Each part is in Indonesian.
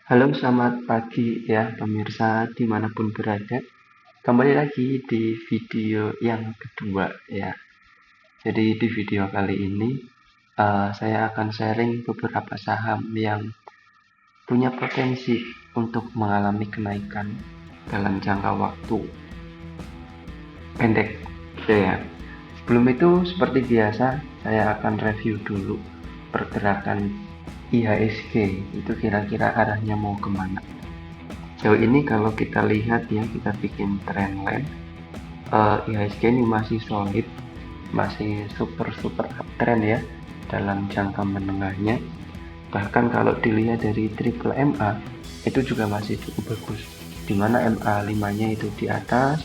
Halo, selamat pagi ya pemirsa dimanapun berada. Kembali lagi di video yang kedua ya. Jadi di video kali ini saya akan sharing beberapa saham yang punya potensi untuk mengalami kenaikan dalam jangka waktu pendek gitu ya. Sebelum itu seperti biasa saya akan review dulu pergerakan IHSG itu kira-kira arahnya mau kemana. Sejauh ini kalau kita lihat ya, kita bikin trendline, IHSG ini masih solid, masih super uptrend ya dalam jangka menengahnya. Bahkan kalau dilihat dari triple MA itu juga masih cukup bagus, dimana MA5 nya itu di atas,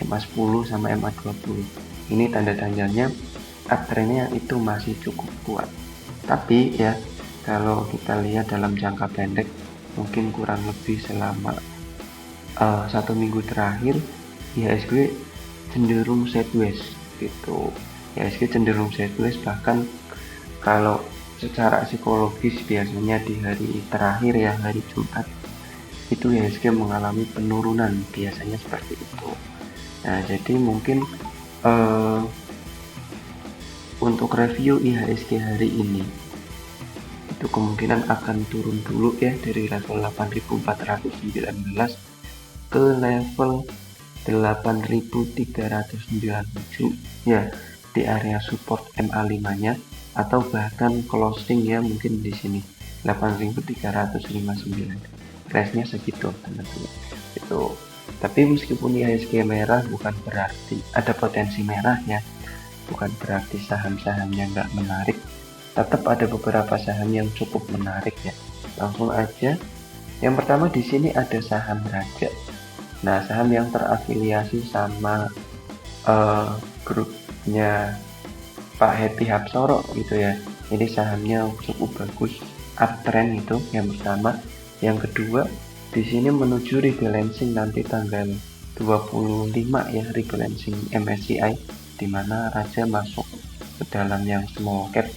MA10 sama MA20 ini tanda-tandanya uptrendnya itu masih cukup kuat. Tapi ya kalau kita lihat dalam jangka pendek mungkin kurang lebih selama 1 minggu terakhir IHSG cenderung sideways gitu. IHSG cenderung sideways, bahkan kalau secara psikologis biasanya di hari terakhir ya, hari Jumat itu IHSG mengalami penurunan, biasanya seperti itu. Nah jadi mungkin untuk review IHSG hari ini itu kemungkinan akan turun dulu ya dari level 8.419 ke level 8.397 ya, di area support MA5 nya, atau bahkan closing ya mungkin di sini 8.359, crash-nya segitu teman-teman itu. Tapi meskipun IHSG merah bukan berarti ada potensi merah ya, bukan berarti saham-sahamnya nggak menarik. Tetap ada beberapa saham yang cukup menarik ya. Langsung aja, yang pertama di sini ada saham Raja. Nah, saham yang terafiliasi sama grupnya Pak Happy Hapsoro gitu ya. Ini sahamnya cukup bagus, uptrend itu yang pertama. Yang kedua, di sini menuju rebalancing nanti tanggal 25 ya, rebalancing MSCI, di mana Raja masuk ke dalam yang small cap.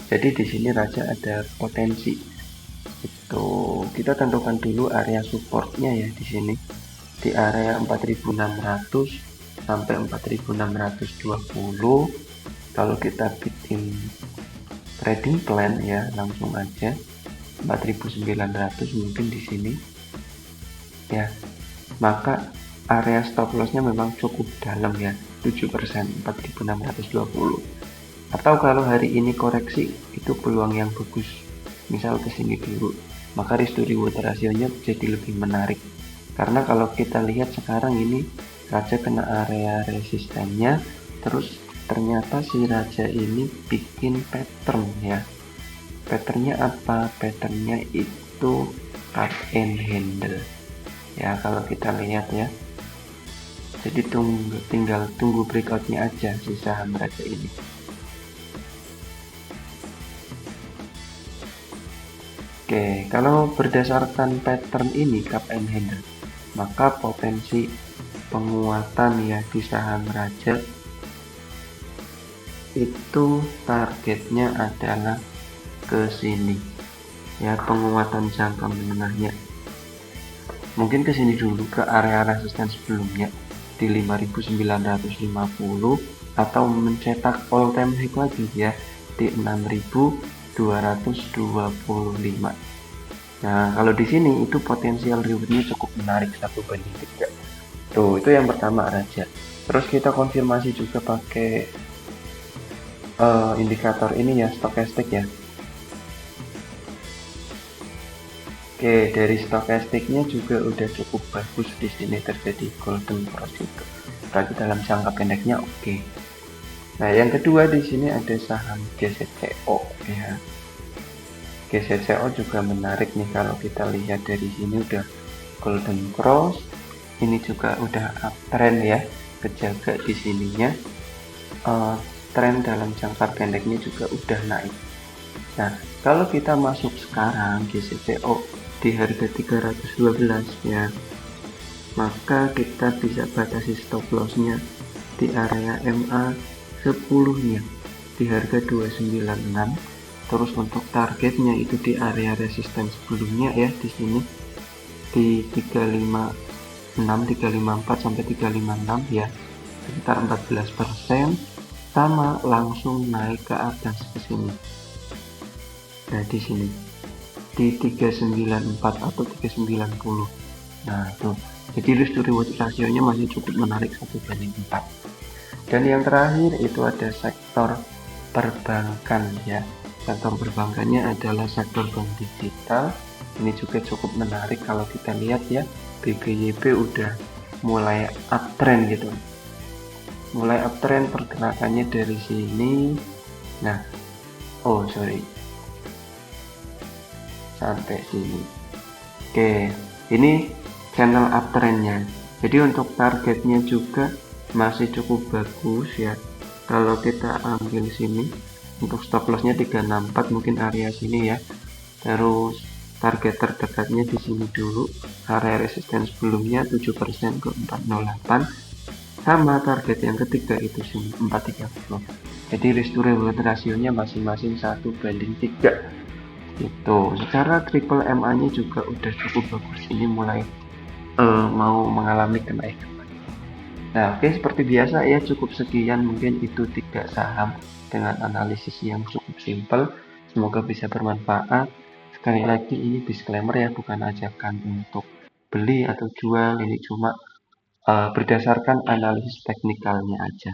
Jadi di sini Raja ada potensi. Itu kita tentukan dulu area supportnya ya di sini di area 4.600 sampai 4.620. Kalau kita bikin trading plan ya langsung aja 4.900 mungkin di sini ya, maka area stop lossnya memang cukup dalam ya, 7%, 4.620. Atau kalau hari ini koreksi itu peluang yang bagus, misal kesini dulu, maka risk to reward rasionya jadi lebih menarik. Karena kalau kita lihat sekarang ini Raja kena area resistennya, terus ternyata si Raja ini bikin pattern ya. Patternnya apa? Patternnya itu cut and handle ya, kalau kita lihat ya. Jadi tinggal tunggu breakoutnya aja si saham Raja ini. Oke, kalau berdasarkan pattern ini cup and handle, maka potensi penguatan ya di saham Raja itu targetnya adalah ke sini ya, penguatan jangka menengahnya. Mungkin ke sini dulu ke area resisten sebelumnya di 5.950 atau mencetak all time high lagi ya di 6.225. Nah, kalau di sini itu potensial rewardnya cukup menarik, 1/3. Tuh, itu yang pertama Raja. Terus kita konfirmasi juga pakai indikator ini ya, stokastik ya. Oke, dari stokastiknya juga udah cukup bagus, di sini terjadi golden cross itu. Berarti dalam jangka pendeknya oke. Nah, yang kedua di sini ada saham GZCO ya. GZCO juga menarik nih, kalau kita lihat dari sini udah golden cross, ini juga udah uptrend ya, kejaga di sininya. Tren dalam jangka pendeknya juga udah naik. Nah, kalau kita masuk sekarang GZCO di harga 312 ya, maka kita bisa batasi stop lossnya di area MA 10 nya di harga 296 Terus untuk targetnya itu di area resisten sebelumnya ya, di sini di 356, 354 sampai 356 ya, sekitar 14%, sama langsung naik ke atas ke sini. Nah, di sini di 394 atau 390. Nah, itu. Jadi risk to reward rasionya masih cukup menarik 1:4. Dan yang terakhir itu ada sektor perbankan ya. Sektor perbankannya adalah sektor bank digital. Ini juga cukup menarik kalau kita lihat ya. BBYP udah mulai uptrend gitu. Mulai uptrend pergerakannya dari sini. Nah, oh sorry, sampai sini. Oke, ini channel uptrendnya. Jadi untuk targetnya juga masih cukup bagus ya. Kalau kita ambil sini untuk stop lossnya 364, mungkin area sini ya. Terus target terdekatnya di sini dulu, area resisten sebelumnya 7% ke 408, sama target yang ketiga itu sini 430. Jadi risk to reward rasionya masing-masing 1:3 itu. Secara triple MA nya juga udah cukup bagus, ini mulai mau mengalami kenaikan. Nah, oke, seperti biasa ya, cukup sekian mungkin itu 3 saham dengan analisis yang cukup simpel. Semoga bisa bermanfaat. Sekali lagi ini disclaimer ya, bukan ajakan untuk beli atau jual, ini cuma berdasarkan analisis teknikalnya aja.